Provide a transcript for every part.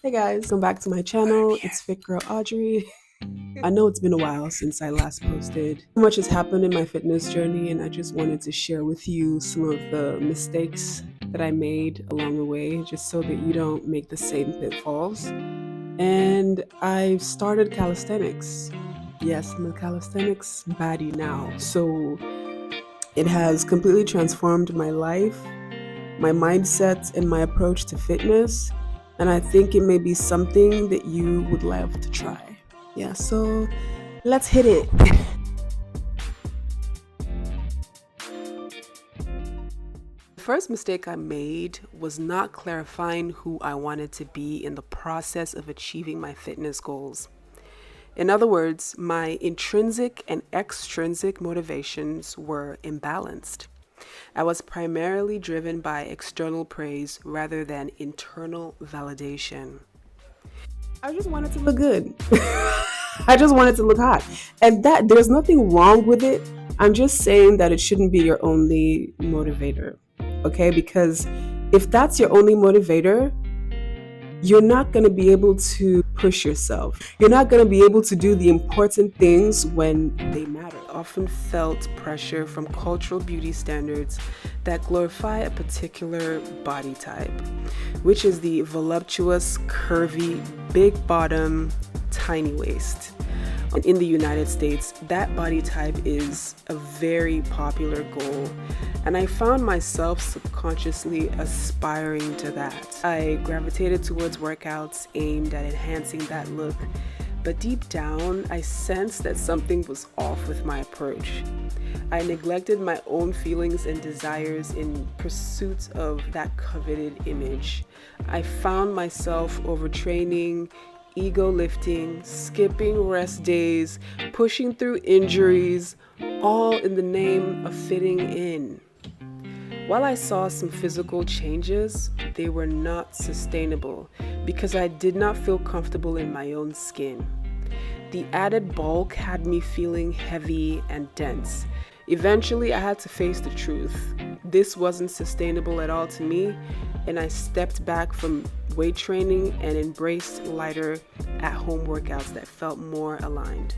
Hey guys, welcome back to my channel. It's Fit Girl Audrey. I know it's been a while since I last posted. So much has happened in my fitness journey, and I just wanted to share with you some of the mistakes that I made along the way, just so that you don't make the same pitfalls. And I've started calisthenics. Yes, I'm a calisthenics baddie now. So it has completely transformed my life, my mindset, and my approach to fitness. And I think it may be something that you would love to try. Yeah, so let's hit it. The first mistake I made was not clarifying who I wanted to be in the process of achieving my fitness goals. In other words, my intrinsic and extrinsic motivations were imbalanced. I was primarily driven by external praise rather than internal validation. I just wanted to look good. I just wanted to look hot. And that there's nothing wrong with it. I'm just saying that it shouldn't be your only motivator. Okay? Because if that's your only motivator, you're not going to be able to push yourself. You're not going to be able to do the important things when they matter. I often felt pressure from cultural beauty standards that glorify a particular body type, which is the voluptuous, curvy, big bottom, tiny waist. In the United States, that body type is a very popular goal, and I found myself subconsciously aspiring to that. I gravitated towards workouts aimed at enhancing that look, but deep down, I sensed that something was off with my approach. I neglected my own feelings and desires in pursuit of that coveted image. I found myself overtraining, ego lifting, skipping rest days, pushing through injuries, all in the name of fitting in. While I saw some physical changes, they were not sustainable because I did not feel comfortable in my own skin. The added bulk had me feeling heavy and dense. Eventually, I had to face the truth. This wasn't sustainable at all to me, and I stepped back from weight training and embraced lighter at-home workouts that felt more aligned.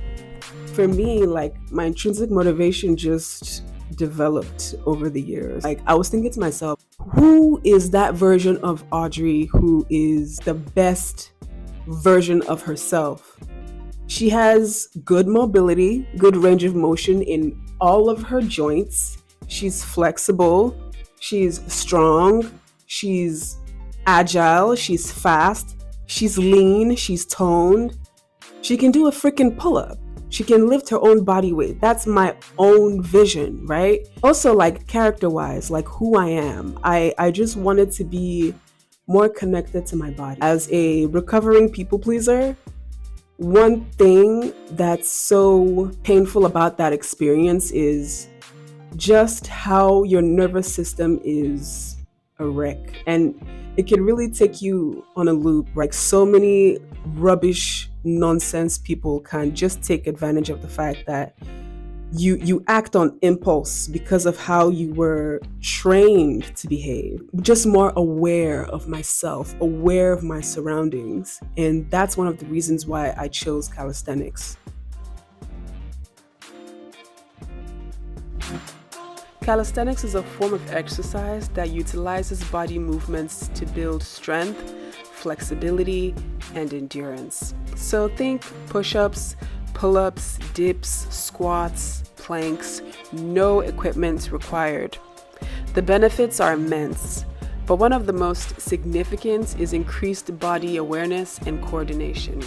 For me, my intrinsic motivation just developed over the years. I was thinking to myself, who is that version of Audrey who is the best version of herself? She has good mobility, good range of motion in all of her joints. She's flexible, she's strong, she's agile, she's fast, she's lean, she's toned. She can do a freaking pull-up. She can lift her own body weight. That's my own vision, right? Also, character-wise, who I am. I just wanted to be more connected to my body. As a recovering people pleaser, one thing that's so painful about that experience is just how your nervous system is a wreck, and it can really take you on a loop. So many rubbish nonsense people can just take advantage of the fact that you act on impulse because of how you were trained to behave. Just more aware of myself, aware of my surroundings, and that's one of the reasons why I chose calisthenics. Calisthenics is a form of exercise that utilizes body movements to build strength, flexibility, and endurance. So think push-ups, pull-ups, dips, squats, planks, no equipment required. The benefits are immense, but one of the most significant is increased body awareness and coordination.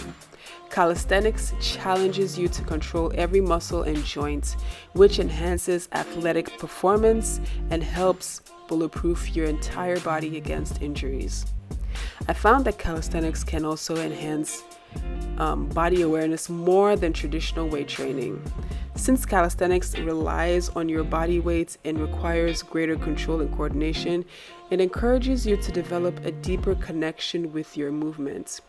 Calisthenics challenges you to control every muscle and joint, which enhances athletic performance and helps bulletproof your entire body against injuries. I found that calisthenics can also enhance body awareness more than traditional weight training. Since calisthenics relies on your body weight and requires greater control and coordination, it encourages you to develop a deeper connection with your movement.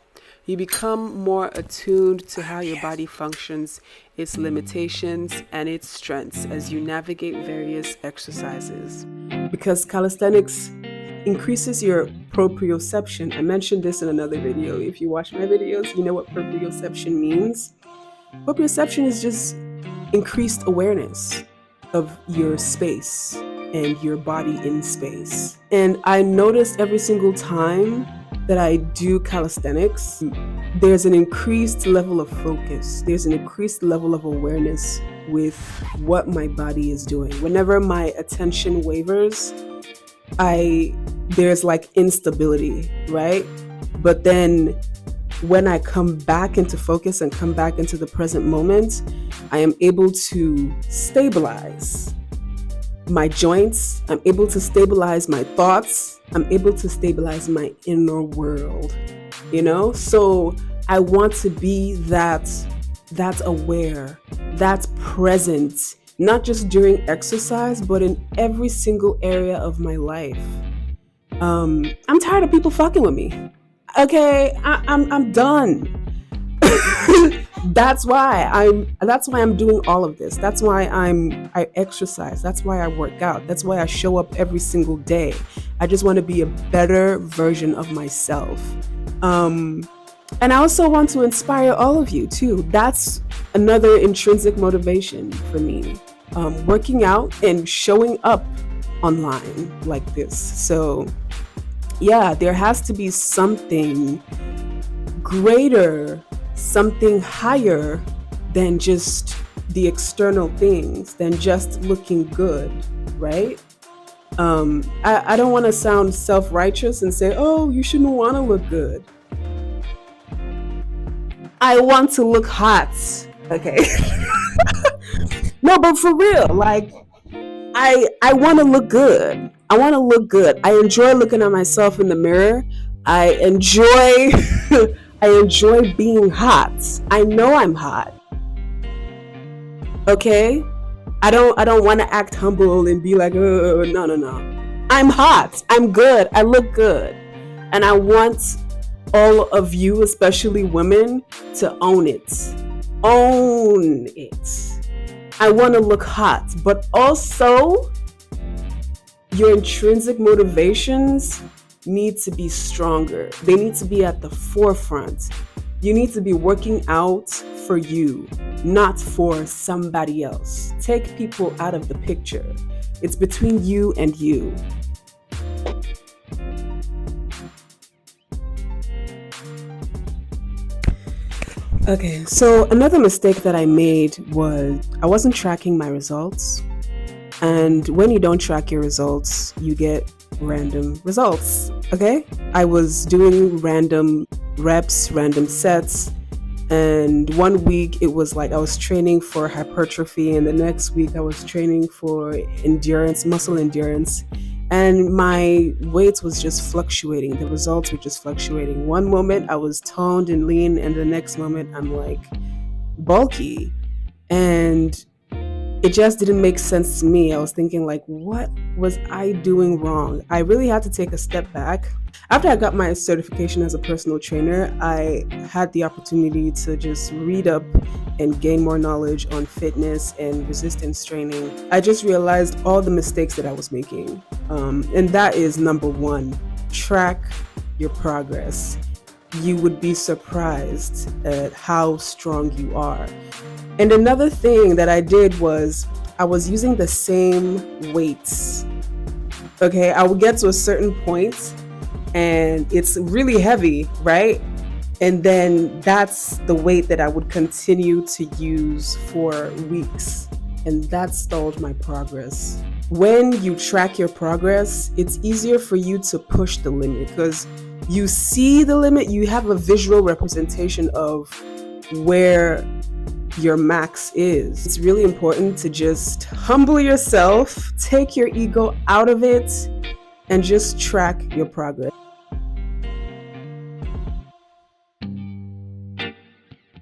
You become more attuned to how your body functions, its limitations, and its strengths as you navigate various exercises. Because calisthenics increases your proprioception. I mentioned this in another video. If you watch my videos, you know what proprioception means. Proprioception is just increased awareness of your space and your body in space. And I noticed every single time that I do calisthenics, there's an increased level of focus. There's an increased level of awareness with what my body is doing. Whenever my attention wavers, there's like instability, right? But then when I come back into focus and come back into the present moment, I am able to stabilize my joints. I'm able to stabilize my thoughts. I'm able to stabilize my inner world, So I want to be that's aware, that's present, not just during exercise, but in every single area of my life. I'm tired of people fucking with me. Okay, I'm done. That's why I'm doing all of this. That's why I exercise. That's why I work out. That's why I show up every single day. I just want to be a better version of myself. And I also want to inspire all of you too. That's another intrinsic motivation for me. Working out and showing up online like this. So yeah, there has to be something greater, something higher than just the external things, than just looking good, right? I don't want to sound self-righteous and say, oh, you shouldn't want to look good. I want to look hot, okay? No, but for real, like, I want to look good. I want to look good. I enjoy looking at myself in the mirror. I enjoy being hot. I know I'm hot. Okay? I don't want to act humble and be like, oh, no. I'm hot. I'm good. I look good. And I want all of you, especially women, to own it. Own it. I want to look hot, but also your intrinsic motivations need to be stronger. They need to be at the forefront. You need to be working out for you, not for somebody else. Take people out of the picture. It's between you and you. Okay, so another mistake that I made was I wasn't tracking my results. And when you don't track your results, you get random results, okay? I was doing random reps, random sets, and one week it was like I was training for hypertrophy, and the next week I was training for endurance, muscle endurance, and my weight was just fluctuating. The results were just fluctuating. One moment I was toned and lean, and the next moment I'm like bulky, and it just didn't make sense to me. I was thinking like, what was I doing wrong? I really had to take a step back. After I got my certification as a personal trainer, I had the opportunity to just read up and gain more knowledge on fitness and resistance training. I just realized all the mistakes that I was making. And that is number one, track your progress. You would be surprised at how strong you are. And another thing that I did was I was using the same weights. Okay, I would get to a certain point and it's really heavy, right? And then that's the weight that I would continue to use for weeks. And that stalled my progress. When you track your progress, it's easier for you to push the limit because you see the limit, you have a visual representation of where your max is. It's really important to just humble yourself, take your ego out of it, and just track your progress.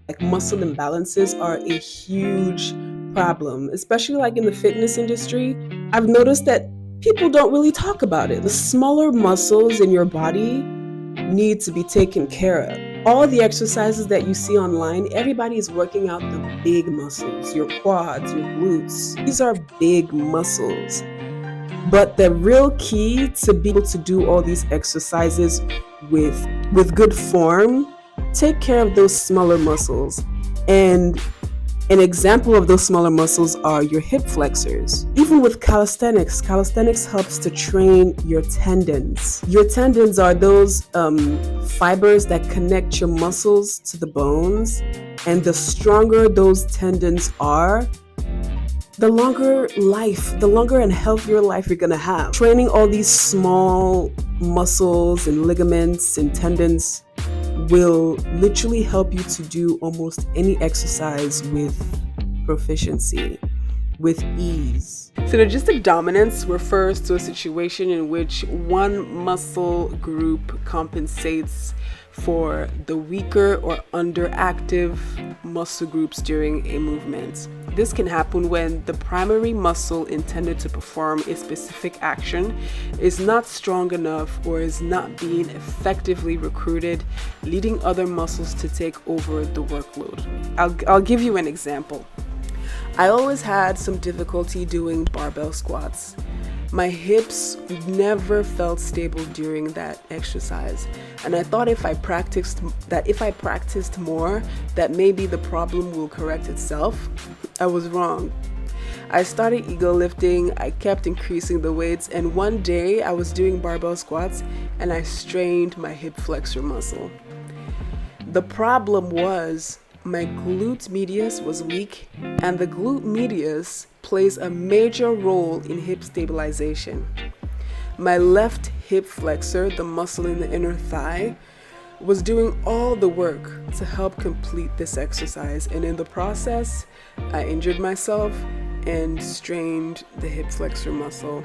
Like muscle imbalances are a huge problem, especially like in the fitness industry. I've noticed that people don't really talk about it. The smaller muscles in your body need to be taken care of. All the exercises that you see online, everybody is working out the big muscles, your quads, your glutes. These are big muscles. But the real key to be able to do all these exercises with good form, take care of those smaller muscles. And an example of those smaller muscles are your hip flexors. Even with calisthenics, calisthenics helps to train your tendons. Your tendons are those fibers that connect your muscles to the bones. And the stronger those tendons are, the longer and healthier life you're gonna have. Training all these small muscles and ligaments and tendons will literally help you to do almost any exercise with proficiency, with ease. Synergistic dominance refers to a situation in which one muscle group compensates for the weaker or underactive muscle groups during a movement. This can happen when the primary muscle intended to perform a specific action is not strong enough or is not being effectively recruited, leading other muscles to take over the workload. I'll give you an example. I always had some difficulty doing barbell squats. My hips never felt stable during that exercise, and I thought if I practiced more, that maybe the problem will correct itself. I was wrong. I started ego lifting, I kept increasing the weights, and one day I was doing barbell squats and I strained my hip flexor muscle. The problem was my glute medius was weak, and the glute medius plays a major role in hip stabilization. My left hip flexor, the muscle in the inner thigh, was doing all the work to help complete this exercise, and in the process, I injured myself and strained the hip flexor muscle.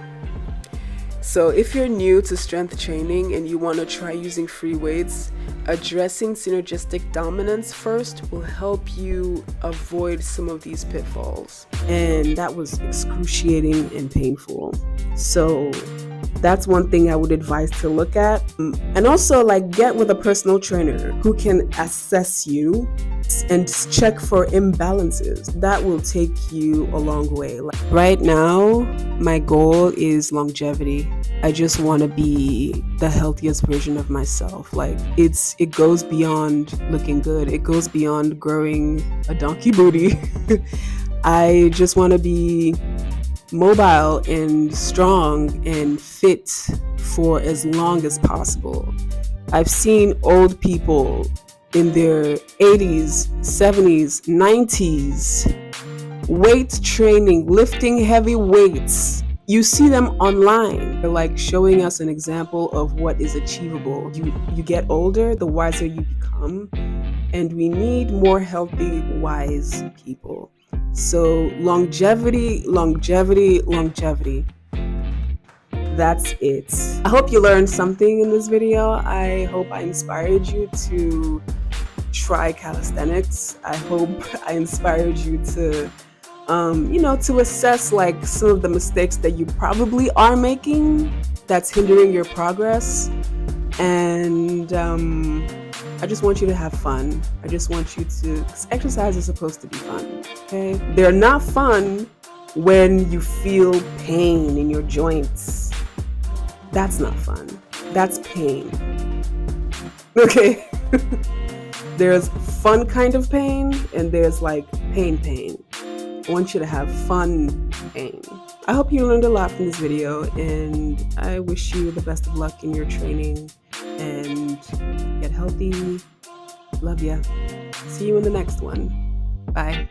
So if you're new to strength training and you want to try using free weights, addressing synergistic dominance first will help you avoid some of these pitfalls. And that was excruciating and painful. So that's one thing I would advise to look at. And also, get with a personal trainer who can assess you and check for imbalances. That will take you a long way. Right now, my goal is longevity. I just want to be the healthiest version of myself. It goes beyond looking good. It goes beyond growing a donkey booty. I just want to be mobile and strong and fit for as long as possible. I've seen old people in their 80s, 70s, 90s, weight training, lifting heavy weights. You see them online. They're showing us an example of what is achievable. You get older, the wiser you become, and we need more healthy, wise people. So longevity. That's it. I hope you learned something in this video. I hope I inspired you to try calisthenics. I hope I inspired you to to assess some of the mistakes that you probably are making that's hindering your progress. And I just want you to have fun. I just want you to, 'cause exercise is supposed to be fun, okay? They're not fun when you feel pain in your joints. That's not fun. That's pain. Okay? There's fun kind of pain, and there's pain. I want you to have fun pain. I hope you learned a lot from this video, and I wish you the best of luck in your training, and get healthy. Love ya. See you in the next one. Bye.